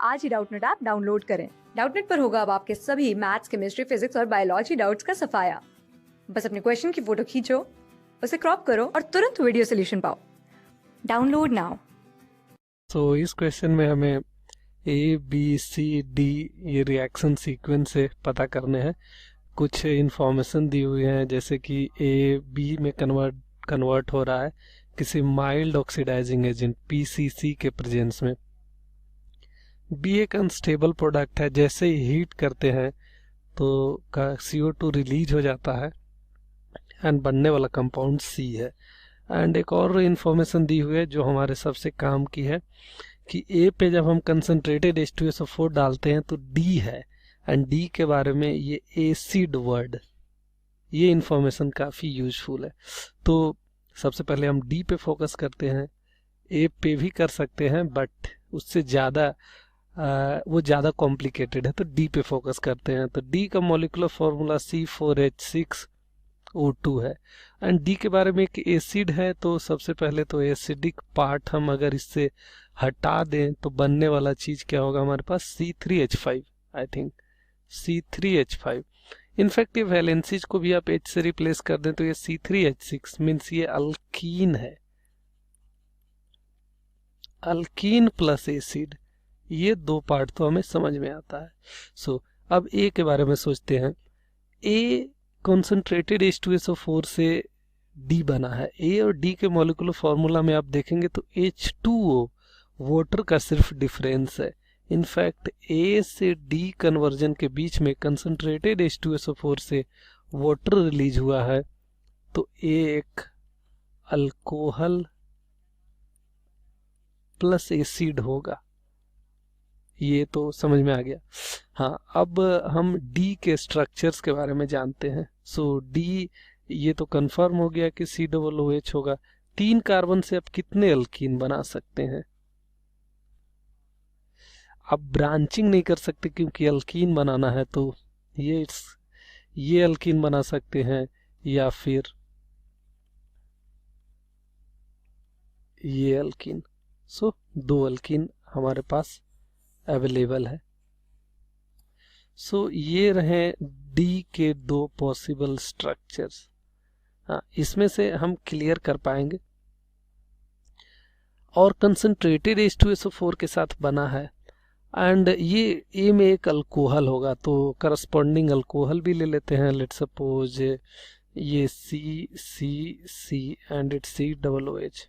आज ही Doubtnut app download करें। Doubtnut पर होगा अब आपके सभी मैथ्स, केमिस्ट्री, फिजिक्स और बायोलॉजी डाउट्स का सफाया। बस अपने क्वेश्चन की फोटो खींचो, उसे क्रॉप करो और तुरंत वीडियो सोल्यूशन पाओ। Download now. तो इस क्वेश्चन में हमें ए बी सी डी ये रिएक्शन सीक्वेंस से पता करने हैं। कुछ इंफॉर्मेशन दी हुई है, जैसे कि ए बी में कन्वर्ट हो रहा है किसी माइल्ड ऑक्सीडाइजिंग एजेंट पीसीसी के प्रेजेंस में। बी एक अनस्टेबल प्रोडक्ट है, जैसे ही हीट करते हैं तो का CO2 रिलीज हो जाता है एंड बनने वाला कंपाउंड सी है। एंड एक और इंफॉर्मेशन दी हुई है जो हमारे सबसे काम की है कि ए पे जब हम कंसनट्रेटेड H2SO4 डालते हैं तो डी है, एंड डी के बारे में ये एसिड वर्ड, ये इंफॉर्मेशन काफ़ी यूजफुल है। तो सबसे पहले हम डी पे फोकस करते हैं। ए पे भी कर सकते हैं बट उससे ज़्यादा वो ज़्यादा कॉम्प्लिकेटेड है, तो डी पे फोकस करते हैं। तो डी का मॉलिक्यूलर फॉर्मूला C4H6O2 है एंड डी के बारे में एक एसिड है। तो सबसे पहले तो एसिडिक पार्ट हम अगर इससे हटा दें तो बनने वाला चीज़ क्या होगा हमारे पास, C3H5, I think C3H5। In fact ये वैलेंसीज को भी आप H से रिप्लेस कर दें तो ये C3H6 मीन्स ये अल्कीन है, अल्कीन प्लस एसिड, ये दो पार्ट तो हमें समझ में आता है। सो अब ए के बारे में सोचते हैं। ए कॉन्सेंट्रेटेड H2SO4 से डी बना है। ए और डी के मॉलिक्यूलर फॉर्मूला में आप देखेंगे तो H2O वाटर का सिर्फ डिफरेंस है। इनफैक्ट ए से डी कन्वर्जन के बीच में कंसंट्रेटेड H2SO4 से वाटर रिलीज हुआ है, तो ए एक अल्कोहल प्लस एसिड होगा। ये तो समझ में आ गया। हाँ, अब हम डी के स्ट्रक्चर्स के बारे में जानते हैं। सो डी ये तो कंफर्म हो गया कि COOH होगा। 3 कार्बन से आप कितने अल्कीन बना सकते हैं? आप ब्रांचिंग नहीं कर सकते क्योंकि अल्कीन बनाना है, तो ये अल्कीन बना सकते हैं या फिर ये अल्कीन। सो 2 अल्कीन हमारे पास अवेलेबल है। सो ये रहे डी के 2 पॉसिबल स्ट्रक्चर्स। हाँ, इसमें से हम क्लियर कर पाएंगे। और कंसंट्रेटेड H2SO4 के साथ बना है एंड ये ए में एक अल्कोहल होगा, तो करस्पॉन्डिंग अल्कोहल भी ले लेते हैं। लेट सपोज ये C एंड इट्स COOH।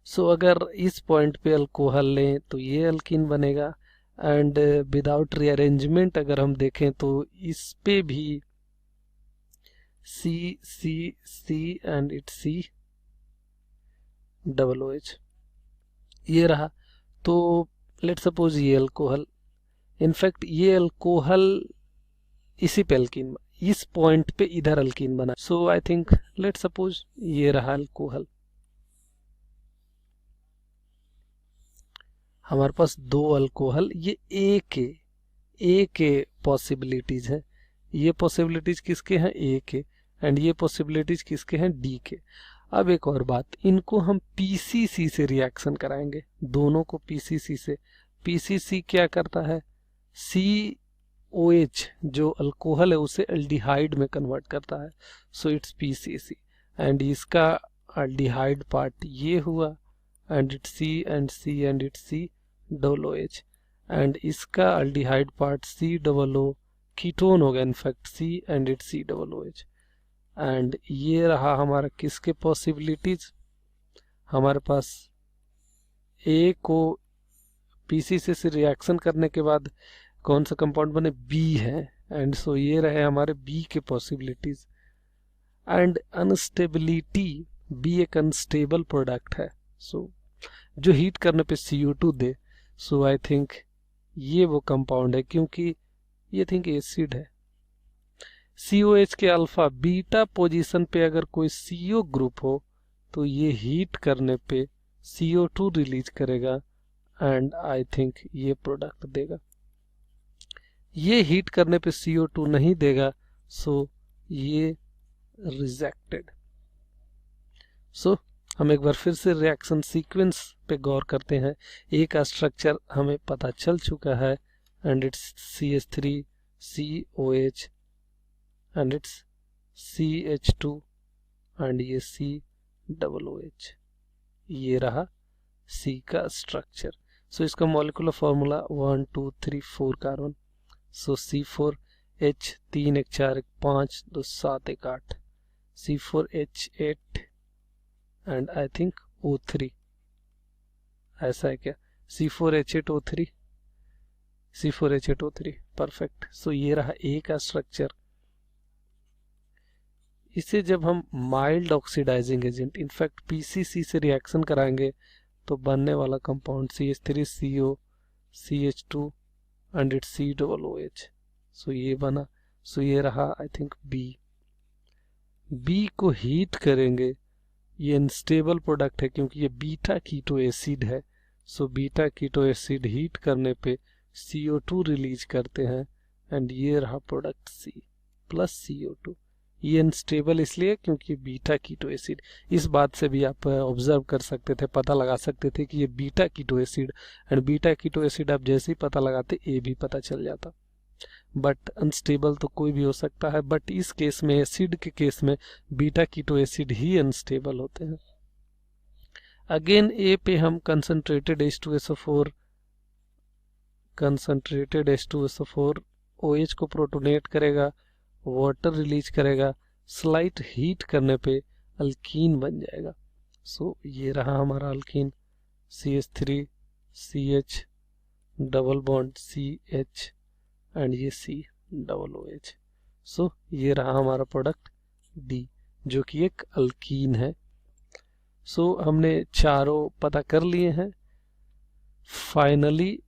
सो अगर इस पॉइंट पे अल्कोहल लें तो ये अल्कीन बनेगा एंड विदाउट रीअरेंजमेंट अगर हम देखें तो इस पे भी C एंड इट्स COOH ये रहा। तो लेट सपोज ये अल्कोहल, इनफैक्ट ये अल्कोहल इसी पे अल्कीन, इस पॉइंट पे इधर अल्कीन बना। सो आई थिंक लेट सपोज ये रहा अल्कोहल। हमारे पास 2 अल्कोहल, ये ए के पॉसिबिलिटीज है। ये पॉसिबिलिटीज किसके हैं? ए के। एंड ये पॉसिबिलिटीज किसके हैं? डी के। अब एक और बात, इनको हम पीसीसी से रिएक्शन कराएंगे, दोनों को पीसीसी से। पीसीसी क्या करता है? COH जो अल्कोहल है उसे एल्डिहाइड में कन्वर्ट करता है। सो इट्स पीसीसी एंड इसका एल्डिहाइड पार्ट ये हुआ and it's C and its COOH and इसका एल्डिहाइड पार्ट COO कीटोन होगा, in fact C and its COOH। And ये रहा हमारा किसके पॉसिबिलिटीज, हमारे पास ए को पीसीसी से रिएक्शन करने के बाद कौन सा कंपाउंड बने? बी है। एंड सो ये रहे हमारे बी के पॉसिबिलिटीज। एंड अनस्टेबिलिटी, बी एक अनस्टेबल प्रोडक्ट है, सो जो हीट करने पे CO2 they. So I think ये वो कंपाउंड है, क्योंकि ये थिंक एसिड है। COH के अल्फा बीटा पोजीशन पे अगर कोई CO ग्रुप हो तो ये हीट करने पे CO2 रिलीज करेगा एंड आई थिंक ये प्रोडक्ट देगा। ये हीट करने पे CO2 नहीं देगा, सो ये रिजेक्टेड। सो हम एक बार फिर से रिएक्शन सीक्वेंस पे गौर करते हैं। ए का स्ट्रक्चर हमें पता चल चुका है and it's CH3COH and it's CH2 and ये COOH। ये रहा C का स्ट्रक्चर। सो इसका molecular formula 1 2 3 4 carbon. So C4H 3 1 4 1 5 2 7 1 8 C4H8 and I think O3, ऐसा है क्या? C4H8O3 C4H8O3 perfect. सो ये रहा A का स्ट्रक्चर। इसे जब हम mild oxidising agent in fact PCC से रिएक्शन कराएंगे तो बनने वाला compound CH3CO CH2 and its COOH। So ये बना। सो ये रहा आई थिंक B को हीट करेंगे, ये अनस्टेबल प्रोडक्ट है क्योंकि ये बीटा कीटो एसिड है। So beta keto acid heat करने पे CO2 रिलीज करते हैं एंड ये रहा प्रोडक्ट C प्लस CO2। ये अनस्टेबल इसलिए क्योंकि बीटा कीटो एसिड। इस बात से भी आप ऑब्जर्व कर सकते थे, पता लगा सकते थे कि ये beta keto acid and beta keto acid आप जैसे ही पता लगाते ए भी पता चल जाता। बट अनस्टेबल तो कोई भी हो सकता है, बट इस केस में एसिड के केस में बीटा कीटो एसिड ही अनस्टेबल होते हैं। अगेन ए पे हम कंसंट्रेटेड H2SO4 OH को प्रोटोनेट करेगा, वाटर रिलीज करेगा, स्लाइट हीट करने पे अल्कीन बन जाएगा। सो ये रहा हमारा alkyne CH3 CH double bond CH and ये COOH। सो ये रहा हमारा प्रोडक्ट D जो कि एक अल्कीन है। सो हमने चारों पता कर लिए हैं। फाइनली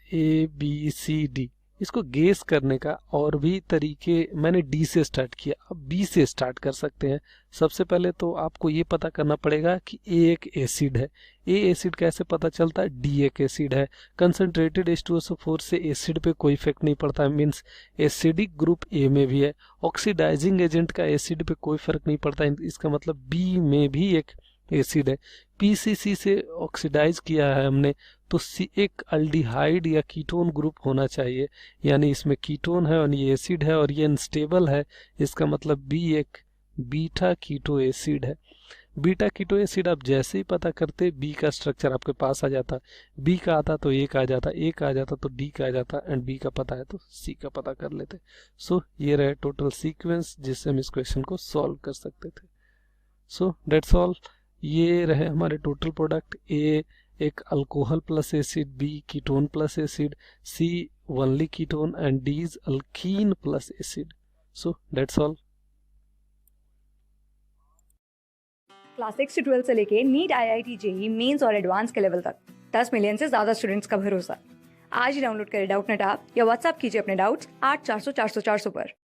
ABCD इसको गेस करने का और भी तरीके, मैंने D से स्टार्ट किया, अब B से स्टार्ट कर सकते हैं। सबसे पहले तो आपको ये पता करना पड़ेगा कि A एक एसिड है। A एसिड कैसे पता चलता है? D एक एसिड है। कंसंट्रेटेड H2SO4 से एसिड पे कोई इफेक्ट नहीं पड़ता है, मीन्स एसिडिक ग्रुप A में भी है। ऑक्सीडाइजिंग एजेंट का एसिड पे कोई फर्क नहीं पड़ता है, इसका मतलब B में भी एक एसिड है। PCC से ऑक्सीडाइज किया है हमने तो एक अल्डिहाइड या कीटोन ग्रुप होना चाहिए, यानी इसमें कीटोन है और ये एसिड है और ये अनस्टेबल है, इसका मतलब B एक बीटा कीटो एसिड है। बीटा कीटो एसिड आप जैसे ही पता करते B का स्ट्रक्चर आपके पास आ जाता। B का आता तो A का आ जाता, A का आ जाता तो D का आ जाता एंड B का पता है तो C का पता कर लेते। सो ये रहे टोटल सीक्वेंस जिससे हम इस क्वेश्चन को सॉल्व कर सकते थे। So that's all. ये रहे हमारे टोटल प्रोडक्ट। A एक alcohol plus acid, B ketone plus acid, C only ketone and D is alkyne plus acid. So that's all. Class 6 से 12 से लेके नीट, IIT, JEE मेंस और एडवांस के level तक 10 मिलियन से ज्यादा स्टूडेंट्स का भरोसा। आज ही डाउनलोड करें डाउटनेट ऐप या व्हाट्सएप कीजिए अपने डाउट्स 8400 400 400 पर।